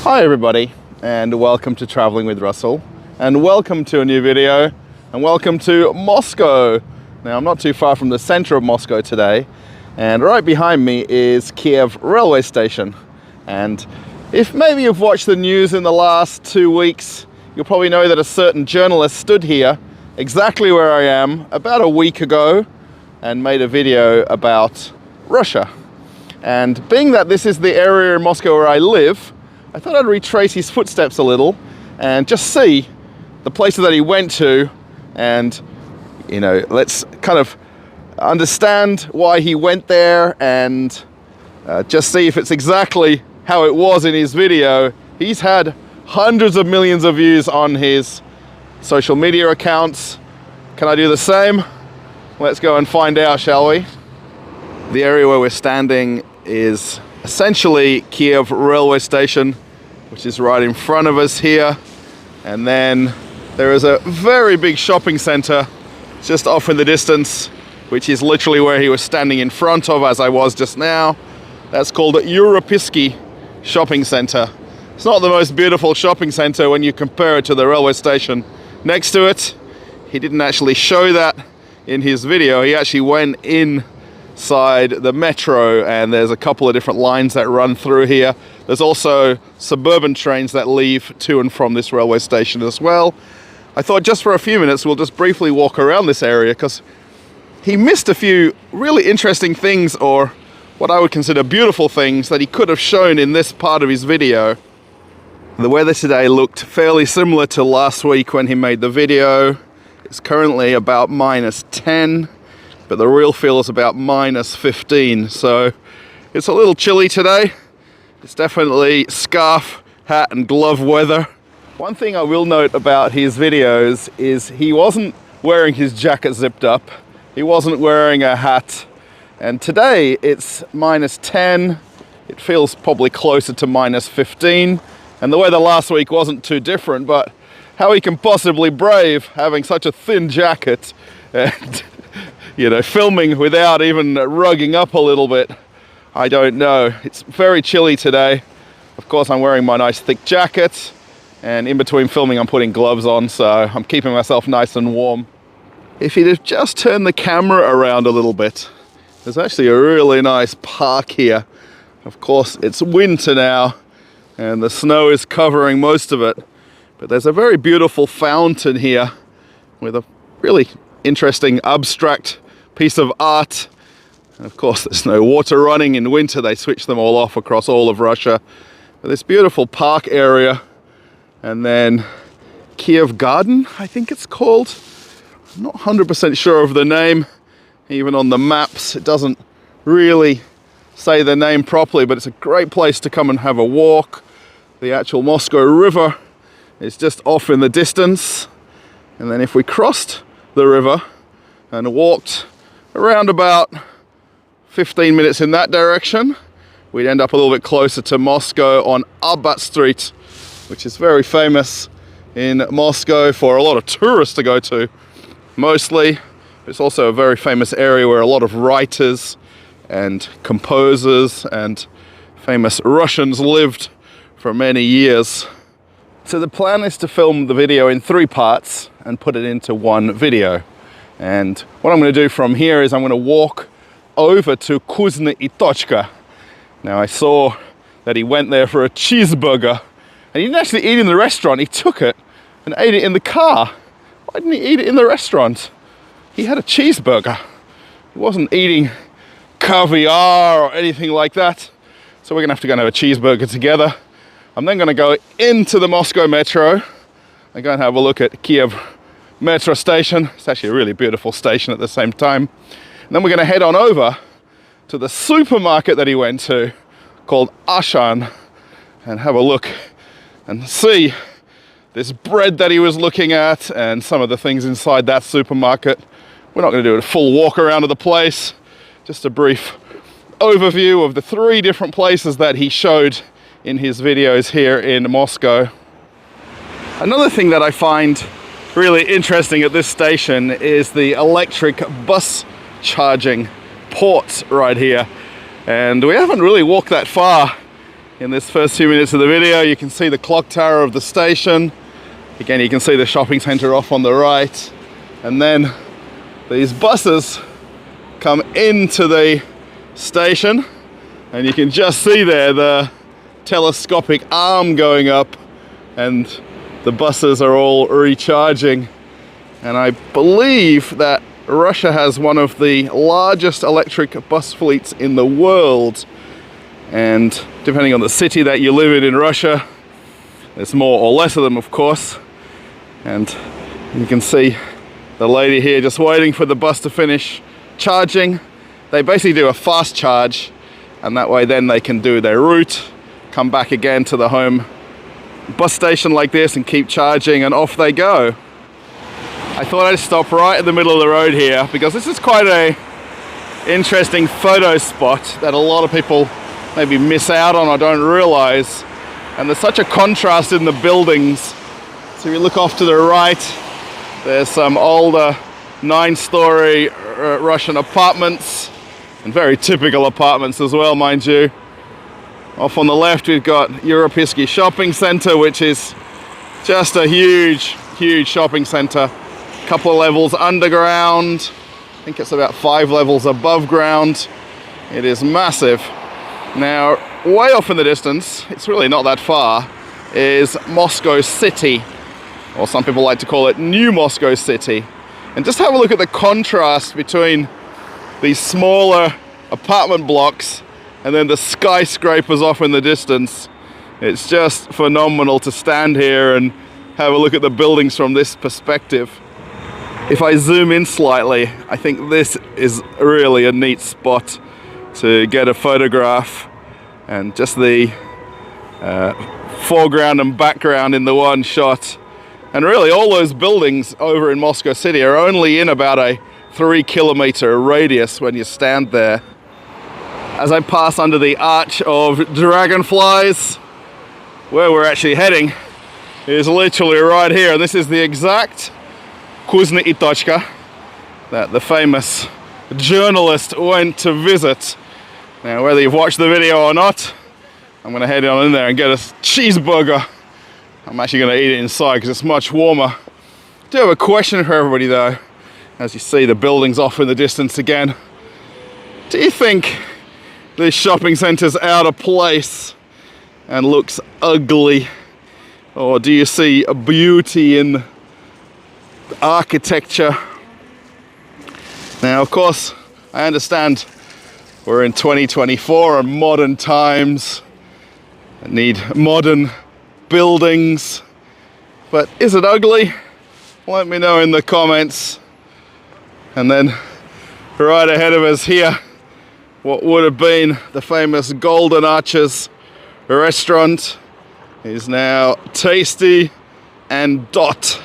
Hi everybody, and welcome to Traveling with Russell, and welcome to a new video, and welcome to Moscow. Now I'm not too far from the center of Moscow today, and right behind me is Kiev railway station. And if maybe you've watched the news in the last 2 weeks, you'll probably know that a certain journalist stood here exactly where I am about a week ago and made a video about Russia. And being that this is the area in Moscow where I live, I thought I'd retrace his footsteps a little and just see the places that he went to, and let's kind of understand why he went there and just see if it's exactly how it was in his video. He's had hundreds of millions of views on his social media accounts. Can I do the same? Let's go and find out, shall we? The area where we're standing is essentially Kiev railway station, which is right in front of us here. And then there is a very big shopping center just off in the distance, which is literally where he was standing in front of as I was just now. That's called the Europisky shopping center. It's not the most beautiful shopping center when you compare it to the railway station next to it. He didn't actually show that in his video. He actually went inside the metro, and there's a couple of different lines that run through here. There's also suburban trains that leave to and from this railway station as well. I thought just for a few minutes we'll just briefly walk around this area, because he missed a few really interesting things, or what I would consider beautiful things, that he could have shown in this part of his video. The weather today looked fairly similar to last week when he made the video. It's currently about -10, but the real feel is about -15, so it's a little chilly today. It's definitely scarf, hat and glove weather. One thing I will note about his videos is he wasn't wearing his jacket zipped up. He wasn't wearing a hat. And today it's -10. It feels probably closer to -15. And the weather last week wasn't too different, but how he can possibly brave having such a thin jacket and filming without even rugging up a little bit, I don't know. It's very chilly today. Of course, I'm wearing my nice thick jacket, and in between filming I'm putting gloves on, so I'm keeping myself nice and warm. If you'd have just turned the camera around a little bit, there's actually a really nice park here. Of course, it's winter now, and the snow is covering most of it, but there's a very beautiful fountain here with a really interesting abstract piece of art. And of course, there's no water running in winter. They switch them all off across all of Russia. But this beautiful park area, and then Kiev Garden, I think it's called. I'm not 100% sure of the name. Even on the maps, it doesn't really say the name properly, but it's a great place to come and have a walk. The actual Moscow River is just off in the distance. And then if we crossed the river and walked around about 15 minutes in that direction, we'd end up a little bit closer to Moscow on Arbat Street, which is very famous in Moscow for a lot of tourists to go to, mostly. It's also a very famous area where a lot of writers and composers and famous Russians lived for many years. So the plan is to film the video in 3 parts and put it into one video. And what I'm going to do from here is I'm going to walk over to Vkusno I Tochka. Now, I saw that he went there for a cheeseburger, and he didn't actually eat in the restaurant. He took it and ate it in the car. Why didn't he eat it in the restaurant? He had a cheeseburger. He wasn't eating caviar or anything like that. So we're gonna have to go and have a cheeseburger together. I'm then gonna go into the Moscow metro and go and have a look at Kiev metro station. It's actually a really beautiful station at the same time. And then we're going to head on over to the supermarket that he went to, called Ashan, and have a look and see this bread that he was looking at and some of the things inside that supermarket. We're not going to do a full walk around of the place, just a brief overview of the 3 different places that he showed in his videos here in Moscow. Another thing that I find really interesting at this station is the electric bus charging port right here. And we haven't really walked that far in this first few minutes of the video. You can see the clock tower of the station. Again, you can see the shopping center off on the right. And then these buses come into the station, and you can just see there the telescopic arm going up, and the buses are all recharging. And I believe that Russia has one of the largest electric bus fleets in the world. And depending on the city that you live in Russia, there's more or less of them, of course. And you can see the lady here just waiting for the bus to finish charging. They basically do a fast charge, and that way then they can do their route, come back again to the home bus station like this and keep charging, and off they go. I thought I'd stop right in the middle of the road here because this is quite a interesting photo spot that a lot of people maybe miss out on or don't realize. And there's such a contrast in the buildings. So if you look off to the right, there's some older 9-story Russian apartments, and very typical apartments as well, mind you. Off on the left, we've got Europejski shopping center, which is just a huge shopping center. Couple of levels underground. I think it's about 5 levels above ground. It is massive. Now, way off in the distance, it's really not that far, is Moscow City, or some people like to call it New Moscow City. And just have a look at the contrast between these smaller apartment blocks and then the skyscrapers off in the distance. It's just phenomenal to stand here and have a look at the buildings from this perspective. If I zoom in slightly, I think this is really a neat spot to get a photograph, and just the foreground and background in the one shot. And really all those buildings over in Moscow City are only in about a 3-kilometer radius when you stand there. As I pass under the arch of dragonflies, where we're actually heading is literally right here, and this is the exact Vkusno I Tochka that the famous journalist went to visit. Now, whether you've watched the video or not, I'm going to head on in there and get a cheeseburger. I'm actually going to eat it inside because it's much warmer. I do have a question for everybody though. As you see the buildings off in the distance again, do you think this shopping centre's out of place and looks ugly? Or do you see a beauty in architecture? Now, of course, I understand we're in 2024 and modern times that need modern buildings, but is it ugly? Let me know in the comments. And then right ahead of us here, what would have been the famous Golden Arches restaurant is now Tasty and Dot.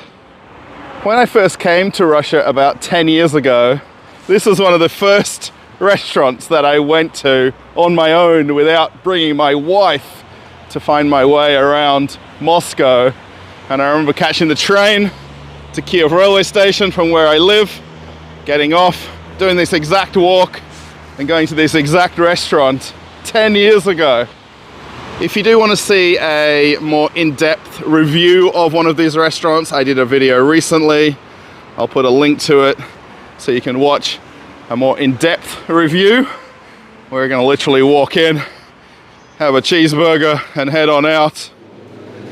When I first came to Russia about 10 years ago, this was one of the first restaurants that I went to on my own without bringing my wife to find my way around Moscow. And I remember catching the train to Kiev railway station from where I live, getting off, doing this exact walk and going to this exact restaurant 10 years ago. If you do want to see a more in-depth review of one of these restaurants, I did a video recently. I'll put a link to it so you can watch a more in-depth review. We're going to literally walk in, have a cheeseburger and head on out.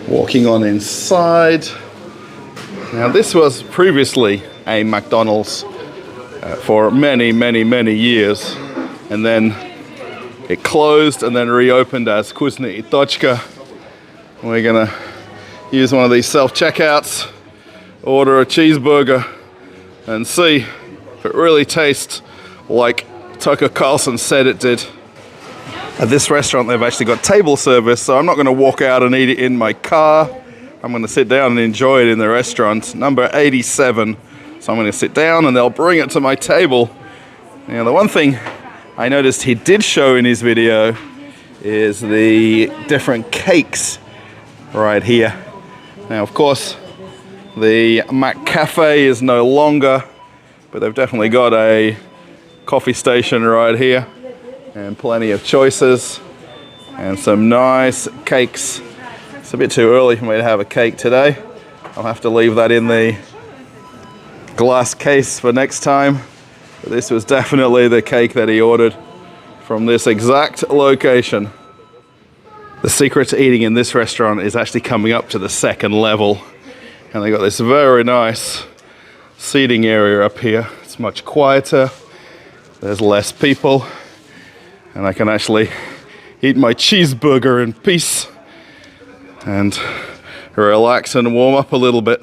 Walking on inside. Now, this was previously a McDonald's for many years, and then it closed and then reopened as Vkusno I Tochka. We're gonna use one of these self-checkouts, order a cheeseburger, and see if it really tastes like Tucker Carlson said it did. At this restaurant, they've actually got table service, so I'm not gonna walk out and eat it in my car. I'm gonna sit down and enjoy it in the restaurant, number 87. So I'm gonna sit down and they'll bring it to my table. Now, the one thing I noticed he did show in his video is the different cakes right here. Now, of course, the Mac Cafe is no longer, but they've definitely got a coffee station right here and plenty of choices. and some nice cakes. It's a bit too early for me to have a cake today. I'll have to leave that in the glass case for next time. But this was definitely the cake that he ordered from this exact location. The secret to eating in this restaurant is actually coming up to the second level. And they got this very nice seating area up here. It's much quieter. There's less people. And I can actually eat my cheeseburger in peace and relax and warm up a little bit.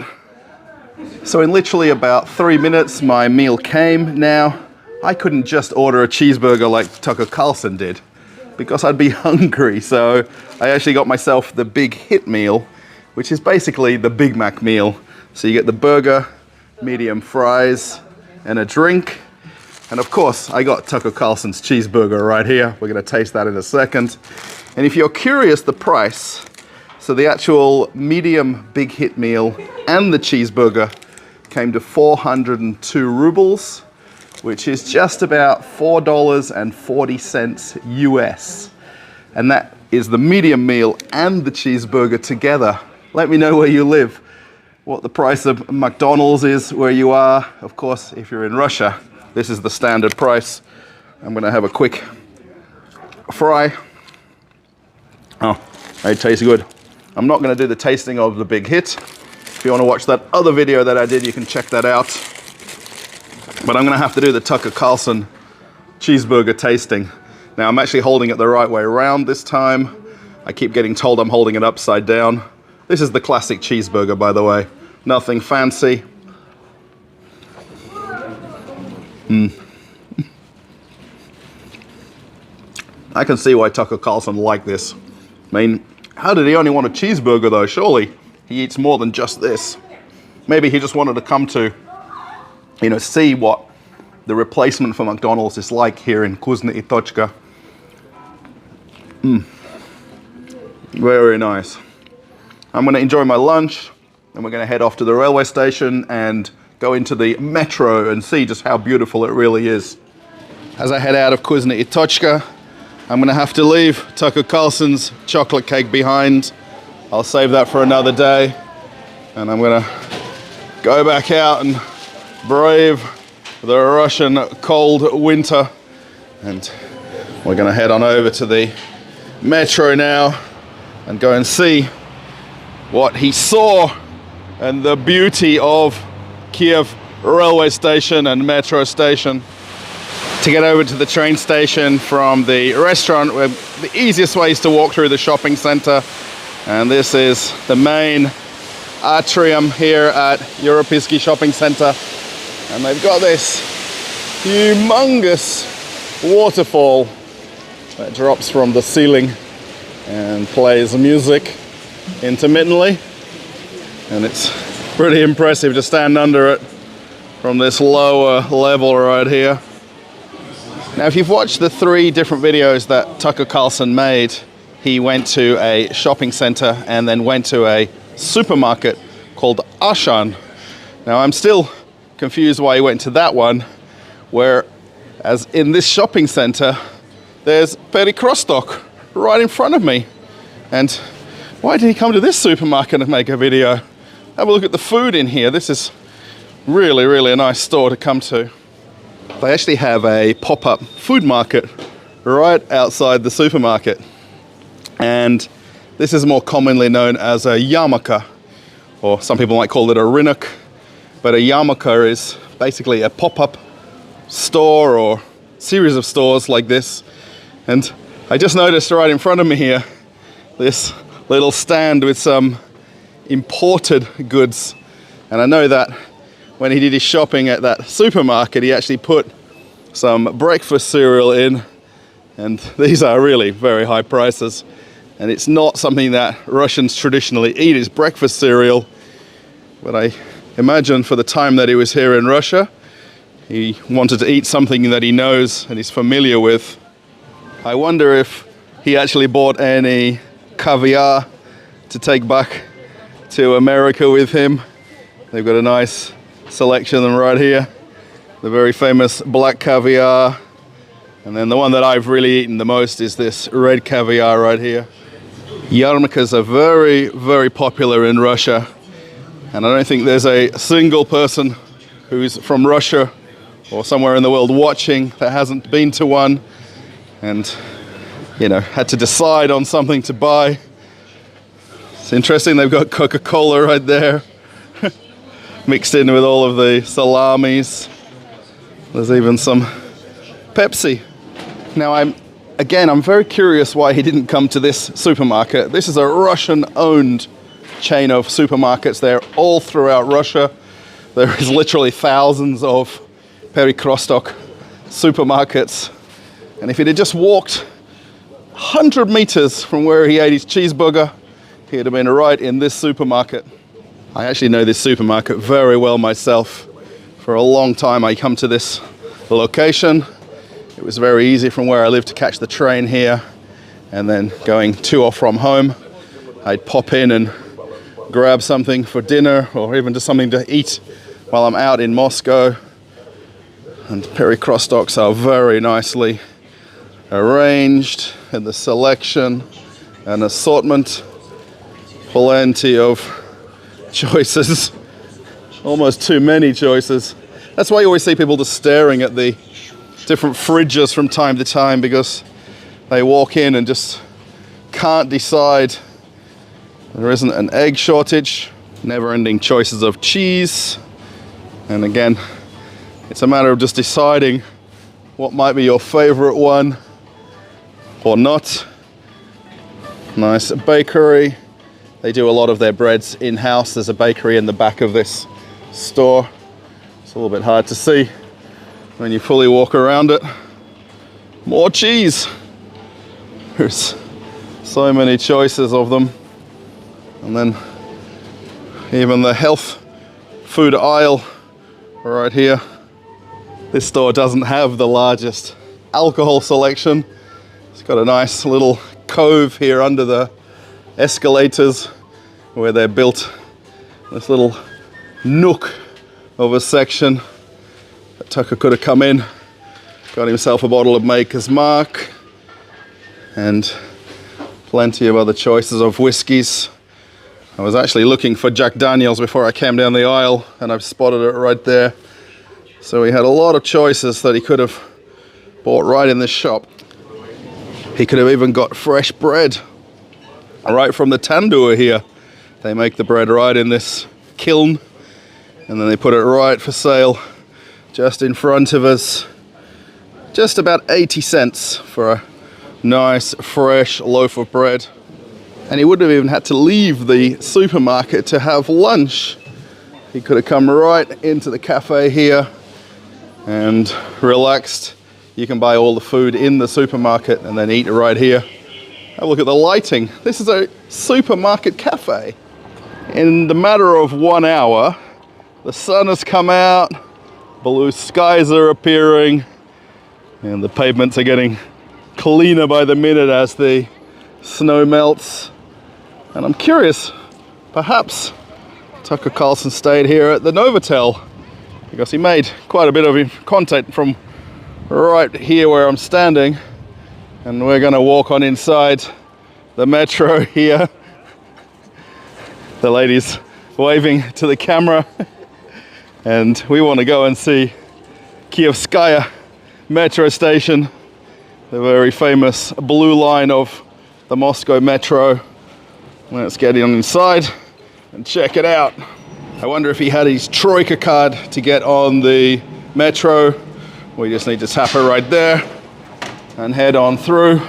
So in literally about 3 minutes, my meal came. Now, I couldn't just order a cheeseburger like Tucker Carlson did because I'd be hungry. So I actually got myself the big hit meal, which is basically the Big Mac meal. So you get the burger, medium fries, and a drink. And of course, I got Tucker Carlson's cheeseburger right here. We're gonna taste that in a second. And if you're curious, the price, so the actual medium big hit meal and the cheeseburger came to 402 rubles, which is just about $4.40 US. And that is the medium meal and the cheeseburger together. Let me know where you live, what the price of McDonald's is where you are. Of course, if you're in Russia, this is the standard price. I'm gonna have a quick fry. Oh, it tastes good. I'm not gonna do the tasting of the big hit. If you wanna watch that other video that I did, you can check that out. But I'm gonna have to do the Tucker Carlson cheeseburger tasting. Now I'm actually holding it the right way around this time. I keep getting told I'm holding it upside down. This is the classic cheeseburger, by the way. Nothing fancy. I can see why Tucker Carlson liked this. I mean, how did he only want a cheeseburger though? Surely he eats more than just this. Maybe he just wanted to come to, you know, see what the replacement for McDonald's is like here in Vkusno I Tochka. Very nice. I'm gonna enjoy my lunch and we're gonna head off to the railway station and go into the metro and see just how beautiful it really is. As I head out of Vkusno I Tochka, I'm gonna have to leave Tucker Carlson's chocolate cake behind. I'll save that for another day. And I'm gonna go back out and brave the Russian cold winter. And we're gonna head on over to the metro now and go and see what he saw and the beauty of Kiev railway station and metro station. To get over to the train station from the restaurant, the easiest way is to walk through the shopping center. And this is the main atrium here at Europejski Shopping Center. And they've got this humongous waterfall that drops from the ceiling and plays music intermittently. And it's pretty impressive to stand under it from this lower level right here. Now, if you've watched the 3 different videos that Tucker Carlson made, he went to a shopping center and then went to a supermarket called Ashan. Now, I'm still confused why he went to that one, whereas in this shopping center, there's Perikrostock right in front of me. And why did he come to this supermarket and make a video? Have a look at the food in here. This is really, really a nice store to come to. They actually have a pop-up food market right outside the supermarket. And this is more commonly known as a yarmulke, or some people might call it a rynok. But a yarmulke is basically a pop-up store or series of stores like this. And I just noticed right in front of me here, this little stand with some imported goods. And I know that when he did his shopping at that supermarket, he actually put some breakfast cereal in, and these are really very high prices. And it's not something that Russians traditionally eat, is breakfast cereal. But I imagine for the time that he was here in Russia, he wanted to eat something that he knows and he's familiar with. I wonder if he actually bought any caviar to take back to America with him. They've got a nice selection of them right here. The very famous black caviar And then the one that I've really eaten the most is this red caviar right here. Yarmulkes are very, very popular in Russia. And I don't think there's a single person who's from Russia or somewhere in the world watching that hasn't been to one and, you know, had to decide on something to buy. It's interesting, they've got Coca-Cola right there, mixed in with all of the salamis. There's even some Pepsi. Now, I'm very curious why he didn't come to this supermarket. This is a Russian-owned chain of supermarkets. They're all throughout Russia. There is literally thousands of Perikostok supermarkets. And if he'd have just walked 100 meters from where he ate his cheeseburger, he'd have been right in this supermarket. I actually know this supermarket very well myself. For a long time I come to this location. It was very easy from where I live to catch the train here, and then going to or from home, I'd pop in and grab something for dinner or even just something to eat while I'm out in Moscow. And Perikostoks are very nicely arranged in the selection and assortment. Plenty of choices, almost too many choices. That's why you always see people just staring at the different fridges from time to time, because they walk in and just can't decide. There isn't an egg shortage, never-ending choices of cheese, and again, it's a matter of just deciding what might be your favorite one or not. Nice bakery. They do a lot of their breads in-house. There's a bakery in the back of this store. It's a little bit hard to see when you fully walk around it. More cheese. There's so many choices of them. And then even the health food aisle right here. This store doesn't have the largest alcohol selection. It's got a nice little cove here under the escalators where they're built. This little nook of a section. Tucker could have come in, got himself a bottle of Maker's Mark, and plenty of other choices of whiskies. I was actually looking for Jack Daniels before I came down the aisle, and I've spotted it right there. So he had a lot of choices that he could have bought right in this shop. He could have even got fresh bread right from the tandoor here. They make the bread right in this kiln, and then they put it right for sale just in front of us. Just about 80 cents for a nice fresh loaf of bread. And he wouldn't have even had to leave the supermarket to have lunch. He could have come right into the cafe here and relaxed. You can buy all the food in the supermarket and then eat it right here. Have a look at the lighting. This is a supermarket cafe. In the matter of 1 hour, the sun has come out, blue skies are appearing, and the pavements are getting cleaner by the minute as the snow melts. And I'm curious, perhaps Tucker Carlson stayed here at the Novotel, because he made quite a bit of content from right here where I'm standing. And we're gonna walk on inside the metro here. The lady's waving to the camera. And we want to go and see Kievskaya metro station, the very famous blue line of the Moscow metro. Let's get in inside and check it out. I wonder if he had his Troika card to get on the metro. We just need to tap it right there and head on through.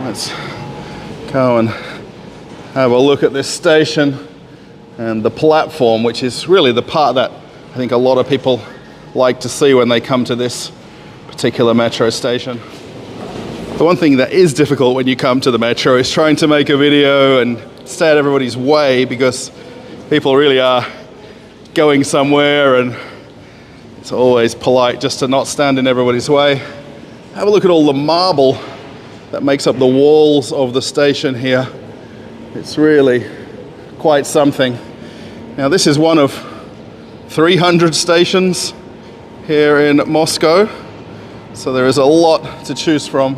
Let's go and have a look at this station and the platform, which is really the part that I think a lot of people like to see when they come to this particular metro station. The one thing that is difficult when you come to the metro is trying to make a video and stay out of everybody's way, because people really are going somewhere, and it's always polite just to not stand in everybody's way. Have a look at all the marble that makes up the walls of the station here. It's really quite something. Now, this is one of 300 stations here in Moscow. So there is a lot to choose from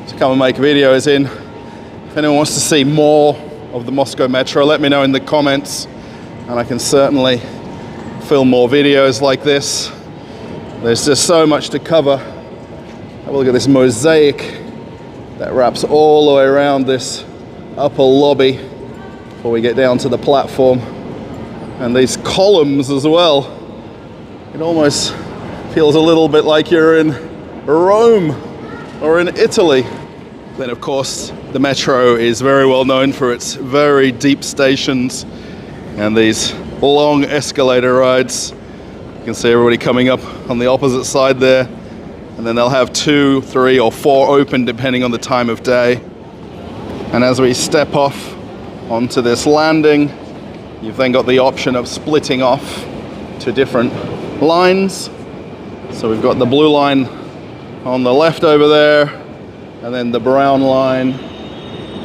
to come and make videos in. If anyone wants to see more of the Moscow Metro, let me know in the comments, and I can certainly film more videos like this. There's just so much to cover. Have a look at this mosaic that wraps all the way around this upper lobby before we get down to the platform. And these columns as well. It almost feels a little bit like you're in Rome or in Italy. Then of course the metro is very well known for its very deep stations and these long escalator rides. You can see everybody coming up on the opposite side there, and then they'll have 2, 3 or 4 open depending on the time of day. And as we step off onto this landing, you've then got the option of splitting off to different lines. So we've got the blue line on the left over there, and then the brown line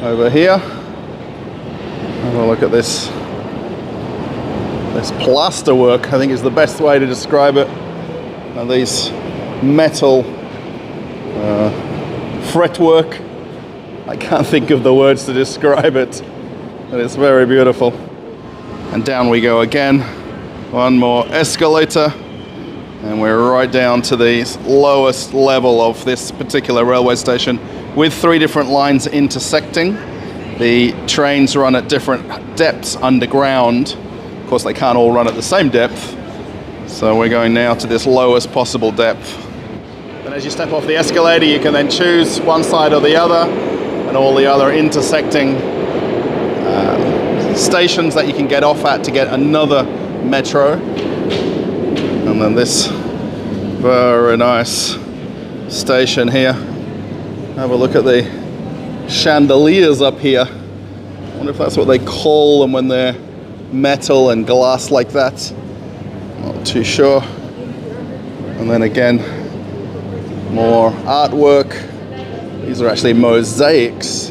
over here. Have a look at this plasterwork, I think is the best way to describe it. And these metal fretwork, I can't think of the words to describe it, but it's very beautiful. And down we go again, one more escalator, and we're right down to the lowest level of this particular railway station with 3 different lines intersecting. The trains run at different depths underground. Of course, they can't all run at the same depth, so we're going now to this lowest possible depth. And as you step off the escalator, you can then choose one side or the other, and all the other intersecting stations that you can get off at to get another metro. And then this very nice station here. Have a look at the chandeliers up here. I wonder if that's what they call them when they're metal and glass like that. Not too sure. And then again, more artwork. These are actually mosaics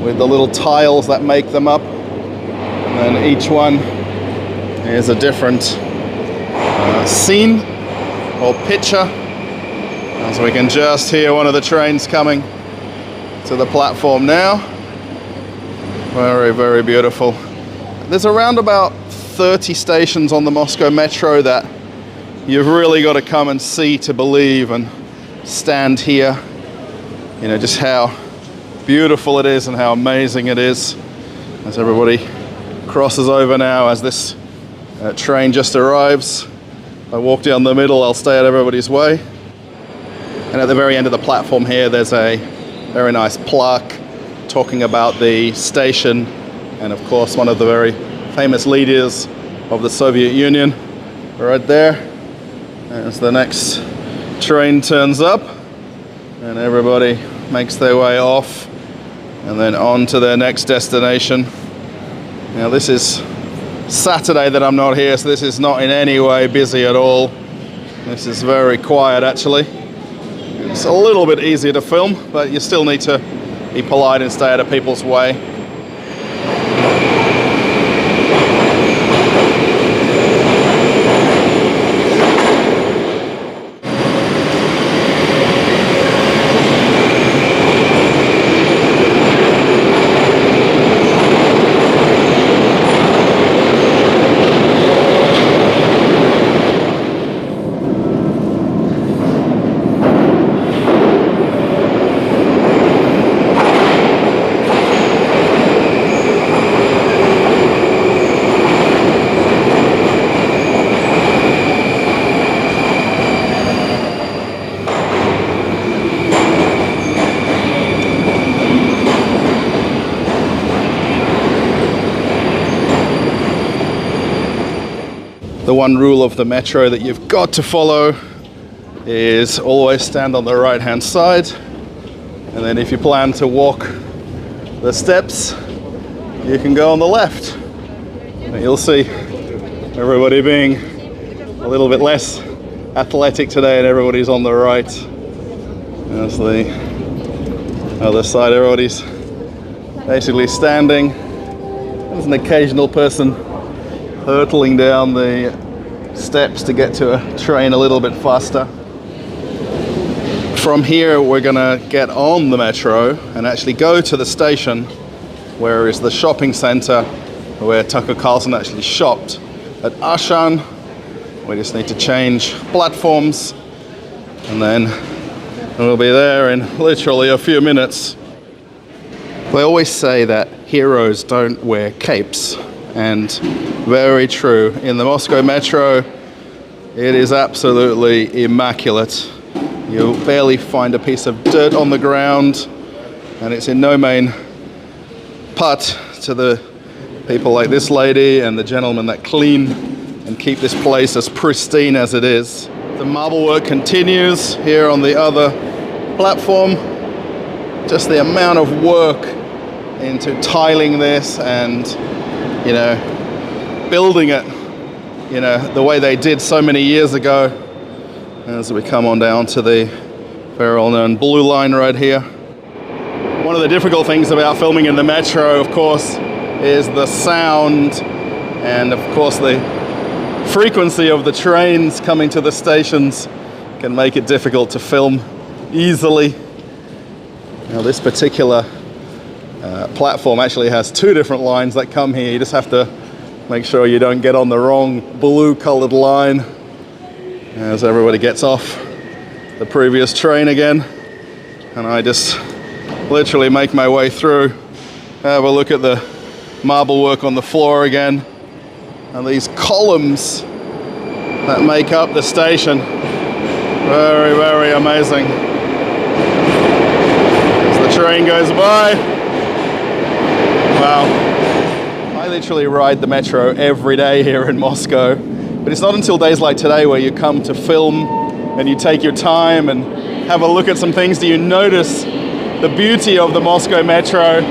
with the little tiles that make them up. And then each one is a different scene or picture. And so we can just hear one of the trains coming to the platform now. Very, very beautiful. There's around about 30 stations on the Moscow Metro that you've really got to come and see to believe, and stand here. You know, just how beautiful it is and how amazing it is. As everybody crosses over now as this train just arrives. I walk down the middle, I'll stay out of everybody's way. And at the very end of the platform here, there's a very nice plaque talking about the station, and of course one of the very famous leaders of the Soviet Union right there. As the next train turns up, and everybody makes their way off and then on to their next destination. Now this is Saturday that I'm not here, so this is not in any way busy at all. This is very quiet actually. It's a little bit easier to film, but you still need to be polite and stay out of people's way. The one rule of the metro that you've got to follow is always stand on the right hand side, and then if you plan to walk the steps, you can go on the left. And you'll see everybody being a little bit less athletic today, and everybody's on the right. As the other side, everybody's basically standing. There's an occasional person hurtling down the steps to get to a train a little bit faster. From here, we're gonna get on the metro and actually go to the station, where is the shopping center where Tucker Carlson actually shopped at Ashan. We just need to change platforms, and then we'll be there in literally a few minutes. They always say that heroes don't wear capes, and very true. In the Moscow metro, it is absolutely immaculate. You'll barely find a piece of dirt on the ground, and it's in no mean part to the people like this lady and the gentlemen that clean and keep this place as pristine as it is. The marble work continues here on the other platform. Just the amount of work into tiling this and, you know, building it, you know, the way they did so many years ago. As we come on down to the very well-known blue line right here. One of the difficult things about filming in the metro, of course, is the sound and, of course, the frequency of the trains coming to the stations can make it difficult to film easily. Now, this particular platform actually has two different lines that come here. You just have to make sure you don't get on the wrong blue-colored line as everybody gets off the previous train again. And I just literally make my way through, have a look at the marble work on the floor again, and these columns that make up the station. Very, very amazing. As the train goes by. Wow. I literally ride the metro every day here in Moscow, but it's not until days like today where you come to film and you take your time and have a look at some things do you notice the beauty of the Moscow metro.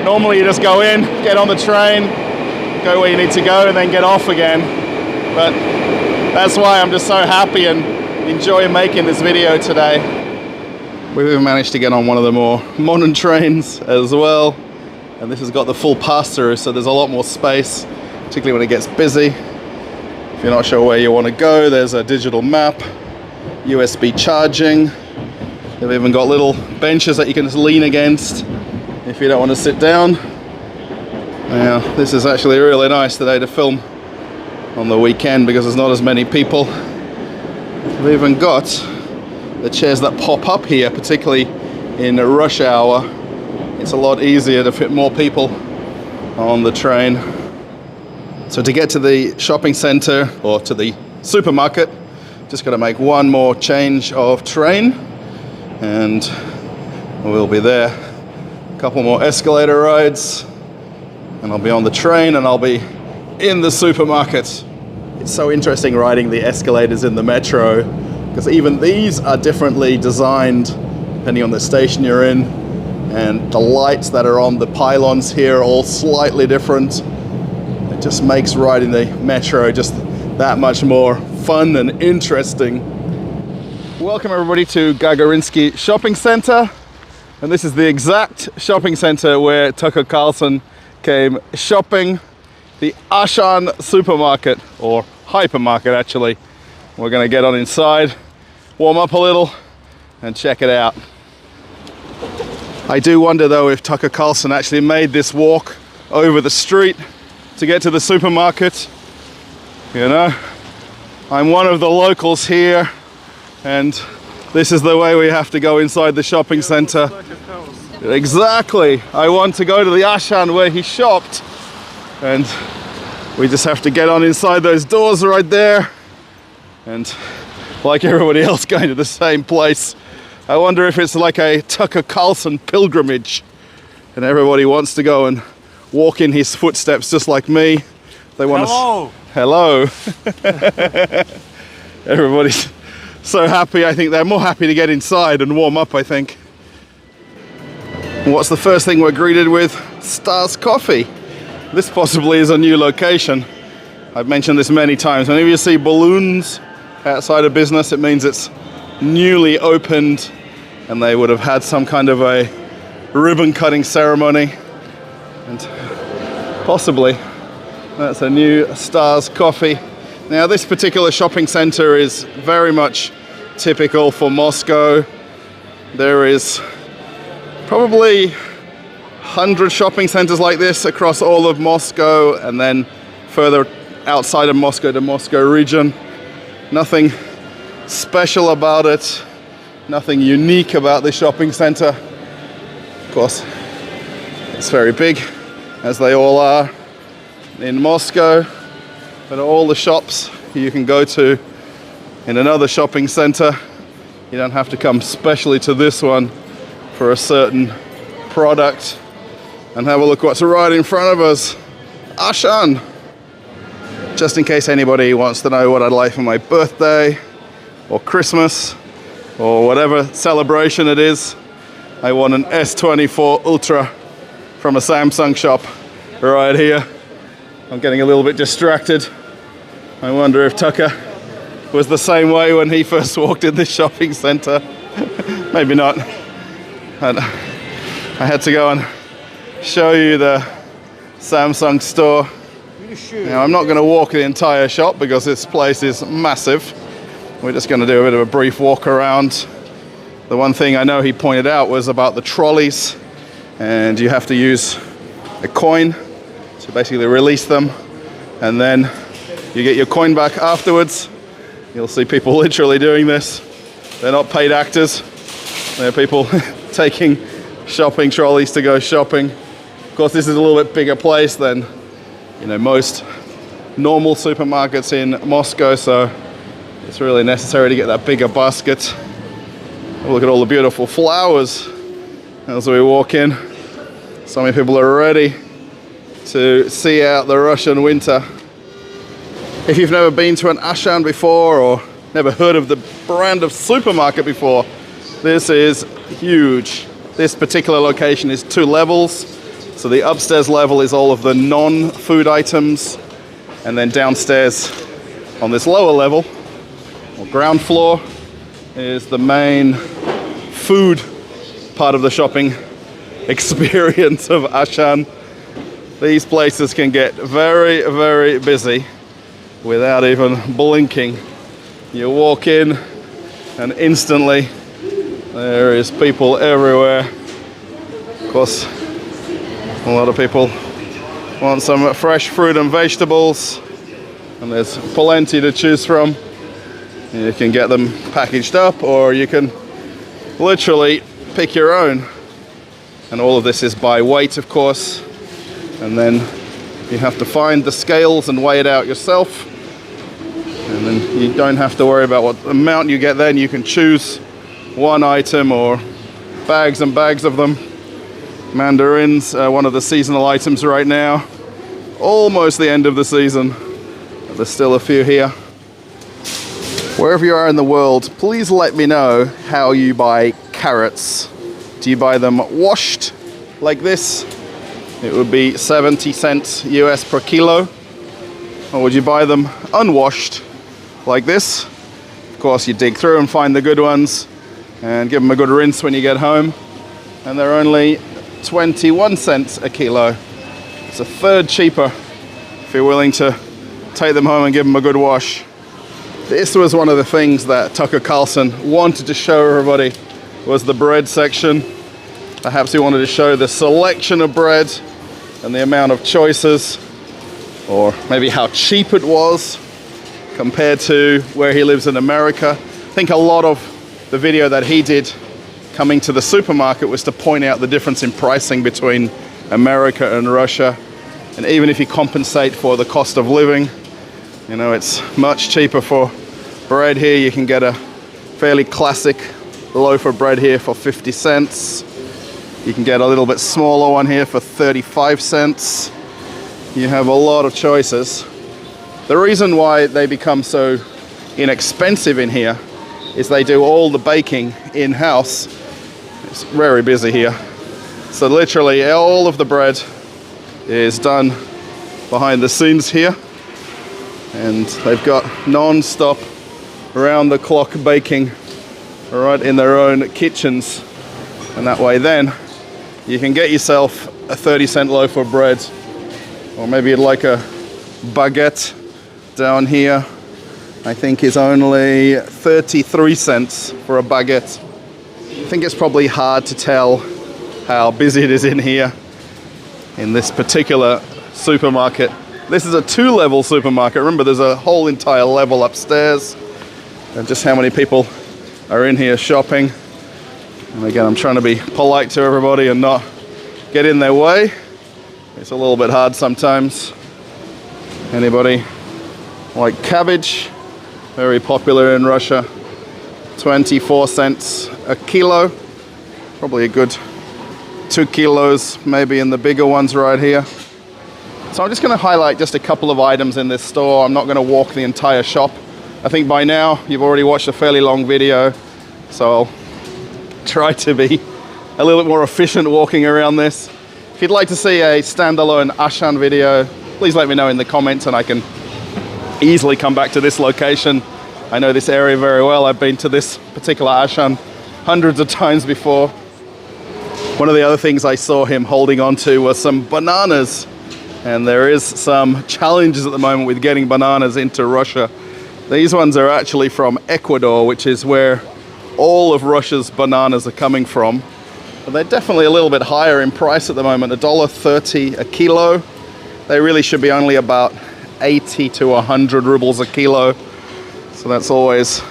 Normally you just go in, get on the train, go where you need to go, and then get off again. But that's why I'm just so happy and enjoy making this video today. We've even managed to get on one of the more modern trains as well. And this has got the full pass-through, so there's a lot more space, particularly when it gets busy. If you're not sure where you want to go, there's a digital map, USB charging. They've even got little benches that you can just lean against if you don't want to sit down. Now, this is actually really nice today to film on the weekend because there's not as many people. We've even got the chairs that pop up here, particularly in rush hour. It's a lot easier to fit more people on the train. So to get to the shopping center or to the supermarket, just got to make one more change of train and we'll be there. A couple more escalator rides and I'll be on the train and I'll be in the supermarket. It's so interesting riding the escalators in the metro because even these are differently designed depending on the station you're in, and the lights that are on the pylons here are all slightly different. It just makes riding the metro just that much more fun and interesting. Welcome everybody to Gagarinsky Shopping Center, and this is the exact shopping center where Tucker Carlson came shopping, the Auchan supermarket, or hypermarket actually. We're gonna get on inside, warm up a little, and check it out. I do wonder though if Tucker Carlson actually made this walk over the street to get to the supermarket. You know, I'm one of the locals here, and this is the way we have to go inside the shopping center. Exactly. I want to go to the Ashan where he shopped, and we just have to get on inside those doors right there, and like everybody else going to the same place. I wonder if it's like a Tucker Carlson pilgrimage and everybody wants to go and walk in his footsteps just like me. They want Hello. Hello. Everybody's so happy. I think they're more happy to get inside and warm up, I think. What's the first thing we're greeted with? Stars Coffee. This possibly is a new location. I've mentioned this many times. Whenever you see balloons outside a business, it means it's newly opened and they would have had some kind of a ribbon cutting ceremony, and possibly that's a new Stars Coffee. Now this particular shopping center is very much typical for Moscow. There is probably 100 shopping centers like this across all of Moscow, and then further outside of Moscow, the Moscow region. Nothing special about it, nothing unique about this shopping center. Of course, it's very big, as they all are in Moscow, but all the shops you can go to in another shopping center. You don't have to come specially to this one for a certain product. And have a look what's right in front of us. Ашан. Just in case anybody wants to know what I'd like for my birthday or Christmas or whatever celebration it is, I want an S24 Ultra from a Samsung shop right here. I'm getting a little bit distracted. I wonder if Tucker was the same way when he first walked in this shopping center. Maybe not. And I had to go and show you the Samsung store. Now, I'm not going to walk the entire shop because this place is massive. We're just going to do a bit of a brief walk around. The one thing I know he pointed out was about the trolleys, and you have to use a coin to basically release them, and then you get your coin back afterwards. You'll see people literally doing this. They're not paid actors. They're people taking shopping trolleys to go shopping. Of course, this is a little bit bigger place than, you know, most normal supermarkets in Moscow, so it's really necessary to get that bigger basket. Look at all the beautiful flowers as we walk in. So many people are ready to see out the Russian winter. If you've never been to an Auchan before or never heard of the brand of supermarket before, this is huge. This particular location is 2 levels. So the upstairs level is all of the non-food items, and then downstairs on this lower level, or ground floor, is the main food part of the shopping experience of Ashan. These places can get very, very busy without even blinking. You walk in and instantly there is people everywhere. Of course, a lot of people want some fresh fruit and vegetables, and there's plenty to choose from. You can get them packaged up, or you can literally pick your own. And all of this is by weight, of course. And then you have to find the scales and weigh it out yourself. And then you don't have to worry about what amount you get then. You can choose one item or bags and bags of them. Mandarins, one of the seasonal items right now. Almost the end of the season. But there's still a few here. Wherever you are in the world, please let me know how you buy carrots. Do you buy them washed like this? It would be 70 cents US per kilo. Or would you buy them unwashed like this? Of course, you dig through and find the good ones and give them a good rinse when you get home. And they're only 21 cents a kilo. It's a third cheaper if you're willing to take them home and give them a good wash. This was one of the things that Tucker Carlson wanted to show everybody, was the bread section. Perhaps he wanted to show the selection of bread and the amount of choices, or maybe how cheap it was compared to where he lives in America. I think a lot of the video that he did coming to the supermarket was to point out the difference in pricing between America and Russia. And even if you compensate for the cost of living, you know, it's much cheaper for bread here. You can get a fairly classic loaf of bread here for 50 cents. You can get a little bit smaller one here for 35 cents. You have a lot of choices. The reason why they become so inexpensive in here is they do all the baking in-house. It's very busy here. So literally all of the bread is done behind the scenes here. And they've got non-stop, round-the-clock baking right in their own kitchens. And that way then you can get yourself a 30-cent loaf of bread, or maybe you'd like a baguette down here. I think is only 33 cents for a baguette. I think it's probably hard to tell how busy it is in here in this particular supermarket. This is a 2-level supermarket. Remember, there's a whole entire level upstairs. And just how many people are in here shopping. And again, I'm trying to be polite to everybody and not get in their way. It's a little bit hard sometimes. Anybody like cabbage? Very popular in Russia. 24 cents a kilo. Probably a good 2 kilos, maybe in the bigger ones right here. So I'm just going to highlight just a couple of items in this store. I'm not going to walk the entire shop. I think by now you've already watched a fairly long video, so I'll try to be a little bit more efficient walking around this. If you'd like to see a standalone Ashan video, please let me know in the comments and I can easily come back to this location. I know this area very well. I've been to this particular Ashan hundreds of times before. One of the other things I saw him holding on to was some bananas. And there is some challenges at the moment with getting bananas into Russia. These ones are actually from Ecuador, which is where all of Russia's bananas are coming from. But they're definitely a little bit higher in price at the moment, $1.30 a kilo. They really should be only about 80 to 100 rubles a kilo. So that's always,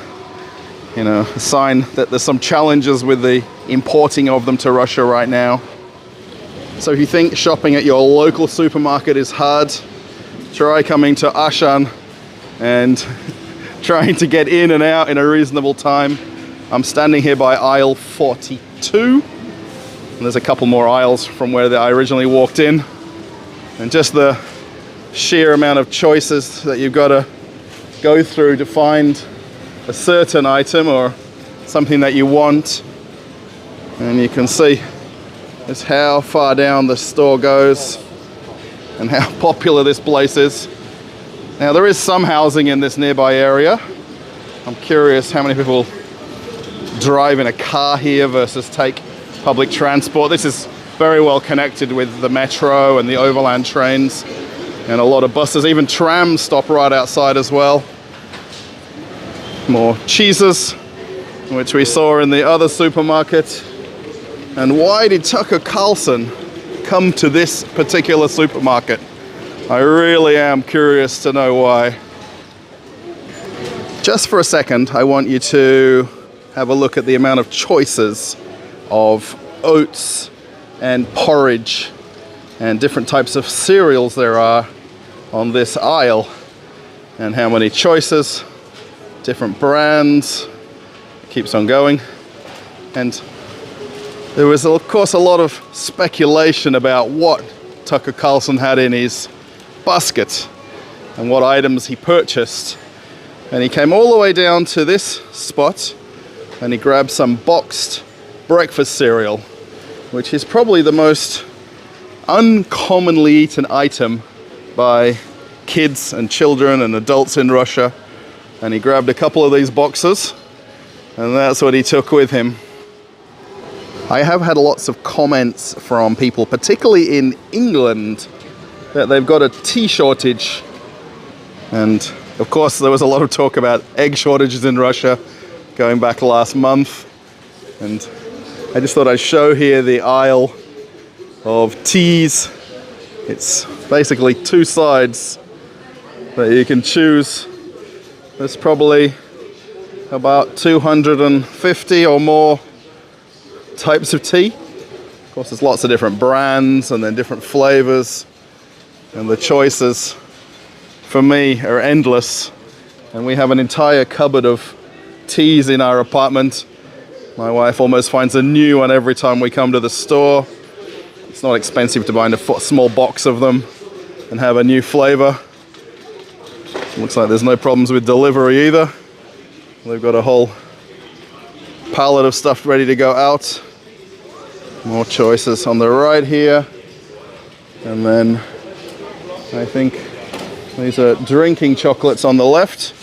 you know, a sign that there's some challenges with the importing of them to Russia right now. So if you think shopping at your local supermarket is hard, try coming to Ashan and trying to get in and out in a reasonable time. I'm standing here by aisle 42. And there's a couple more aisles from where I originally walked in. And just the sheer amount of choices that you've got to go through to find a certain item or something that you want. And you can see just how far down the store goes and how popular this place is. Now there is some housing in this nearby area. I'm curious how many people drive in a car here versus take public transport. This is very well connected with the metro and the overland trains and a lot of buses. Even trams stop right outside as well. More cheeses, which we saw in the other supermarket. And why did Tucker Carlson come to this particular supermarket? I really am curious to know why. Just for a second, I want you to have a look at the amount of choices of oats and porridge and different types of cereals there are on this aisle, and how many choices, different brands. It keeps on going. And there was, of course, a lot of speculation about what Tucker Carlson had in his basket and what items he purchased. And he came all the way down to this spot and he grabbed some boxed breakfast cereal, which is probably the most uncommonly eaten item by kids and children and adults in Russia. And he grabbed a couple of these boxes and that's what he took with him. I have had lots of comments from people, particularly in England, that they've got a tea shortage. And of course, there was a lot of talk about egg shortages in Russia going back last month. And I just thought I'd show here the aisle of teas. It's basically two sides that you can choose. There's probably about 250 or more types of tea. Of course, there's lots of different brands and then different flavors, and the choices for me are endless. And we have an entire cupboard of teas in our apartment. My wife almost finds a new one every time we come to the store. It's not expensive to buy a small box of them and have a new flavor. Looks like there's no problems with delivery either. They've got a whole pallet of stuff ready to go out. More choices on the right here. And then I think these are drinking chocolates on the left.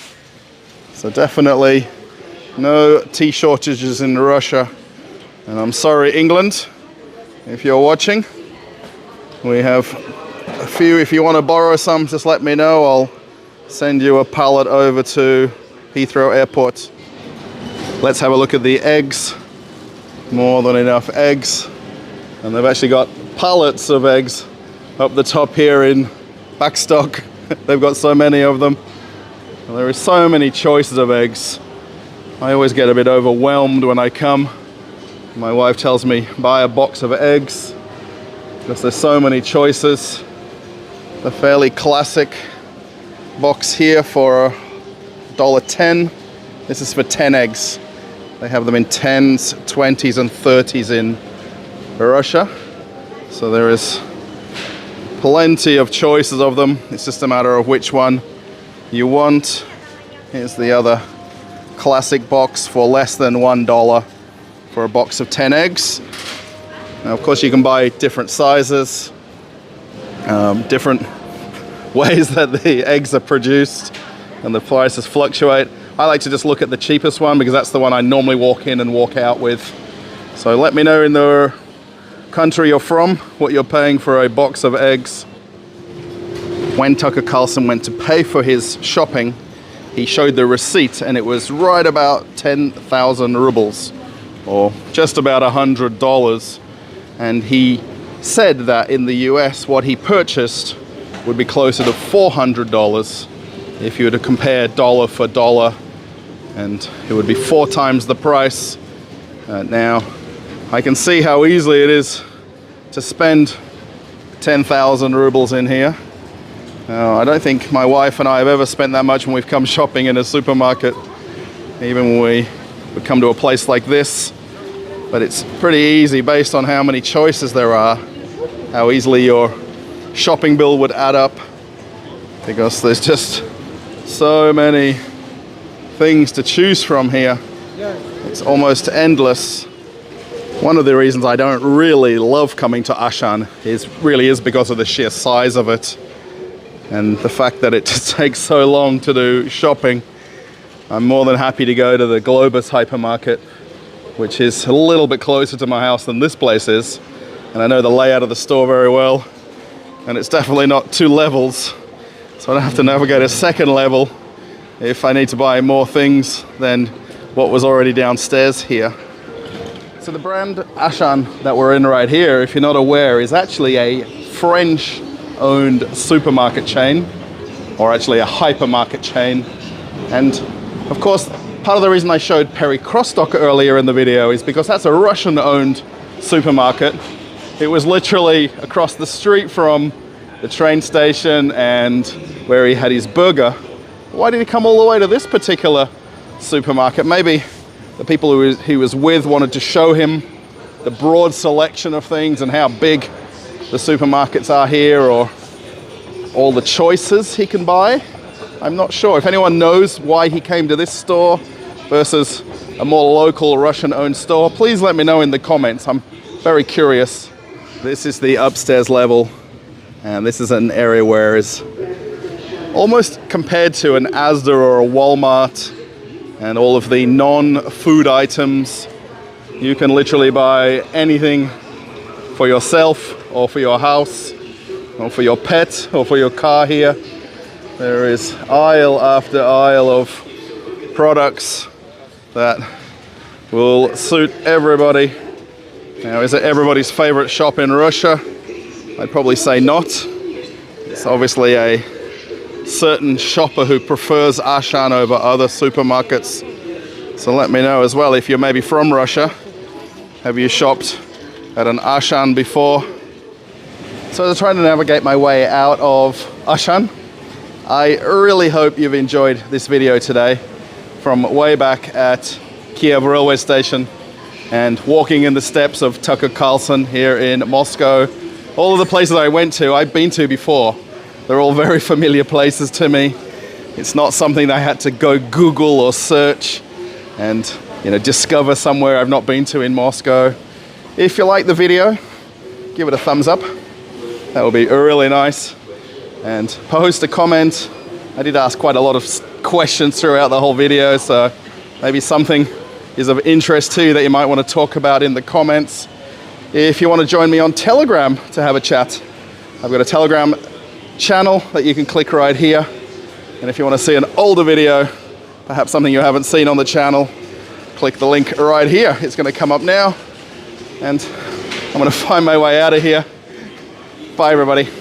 So definitely no tea shortages in Russia. And I'm sorry, England, if you're watching. We have a few. If you want to borrow some, just let me know. I'll send you a pallet over to Heathrow Airport. Let's have a look at the eggs. More than enough eggs. And they've actually got pallets of eggs up the top here in backstock. They've got so many of them. And there are so many choices of eggs. I always get a bit overwhelmed when I come. My wife tells me, buy a box of eggs, because there's so many choices. The fairly classic box here for $1.10. This is for 10 eggs. They have them in 10s, 20s and 30s in Russia. So there is plenty of choices of them. It's just a matter of which one you want. Here's the other classic box for less than $1 for a box of 10 eggs. Now, of course, you can buy different sizes, different ways that the eggs are produced, and the prices fluctuate. I like to just look at the cheapest one because that's the one I normally walk in and walk out with. So let me know in the country you're from what you're paying for a box of eggs. When Tucker Carlson went to pay for his shopping, he showed the receipt and it was right about 10,000 rubles, or just about $100. And he said that in the US what he purchased would be closer to $400 if you were to compare dollar for dollar, and it would be 4 times the price. Now I can see how easily it is to spend 10,000 rubles in here. I don't think my wife and I have ever spent that much when we've come shopping in a supermarket, even when we would come to a place like this. But it's pretty easy based on how many choices there are, how easily your shopping bill would add up, because there's just so many things to choose from here. It's almost endless. One of the reasons I don't really love coming to Auchan really is because of the sheer size of it and the fact that it just takes so long to do shopping. I'm more than happy to go to the Globus Hypermarket, which is a little bit closer to my house than this place is, and I know the layout of the store very well, and it's definitely not 2 levels, so I don't have to navigate a second level if I need to buy more things than what was already downstairs here. So the brand Ashan that we're in right here, if you're not aware, is actually a French-owned supermarket chain, or actually a hypermarket chain. And of course, part of the reason I showed Perry Crossdock earlier in the video is because that's a Russian-owned supermarket. It was literally across the street from the train station and where he had his burger. Why did he come all the way to this particular supermarket? Maybe the people who he was with wanted to show him the broad selection of things and how big the supermarkets are here, or all the choices he can buy. I'm not sure. If anyone knows why he came to this store versus a more local Russian-owned store, please let me know in the comments. I'm very curious. This is the upstairs level, and this is an area where is almost compared to an Asda or a Walmart, and all of the non-food items. You can literally buy anything for yourself or for your house or for your pet or for your car here. There is aisle after aisle of products that will suit everybody. Now, is it everybody's favorite shop in Russia? I'd probably say not. It's obviously a certain shopper who prefers Auchan over other supermarkets. So let me know as well if you're maybe from Russia. Have you shopped at an Auchan before? So I'm trying to navigate my way out of Auchan. I really hope you've enjoyed this video today from way back at Kiev railway station and walking in the steps of Tucker Carlson here in Moscow. All of the places I went to, I've been to before. They're all very familiar places to me. It's not something that I had to go Google or search and discover somewhere I've not been to in Moscow. If you like the video, give it a thumbs up. That would be really nice. And post a comment. I did ask quite a lot of questions throughout the whole video, so maybe something is of interest to you that you might want to talk about in the comments. If you want to join me on Telegram to have a chat, I've got a Telegram channel that you can click right here. And if you want to see an older video, perhaps something you haven't seen on the channel, click the link right here. It's going to come up now. and I'm gonna find my way out of here. Bye, everybody.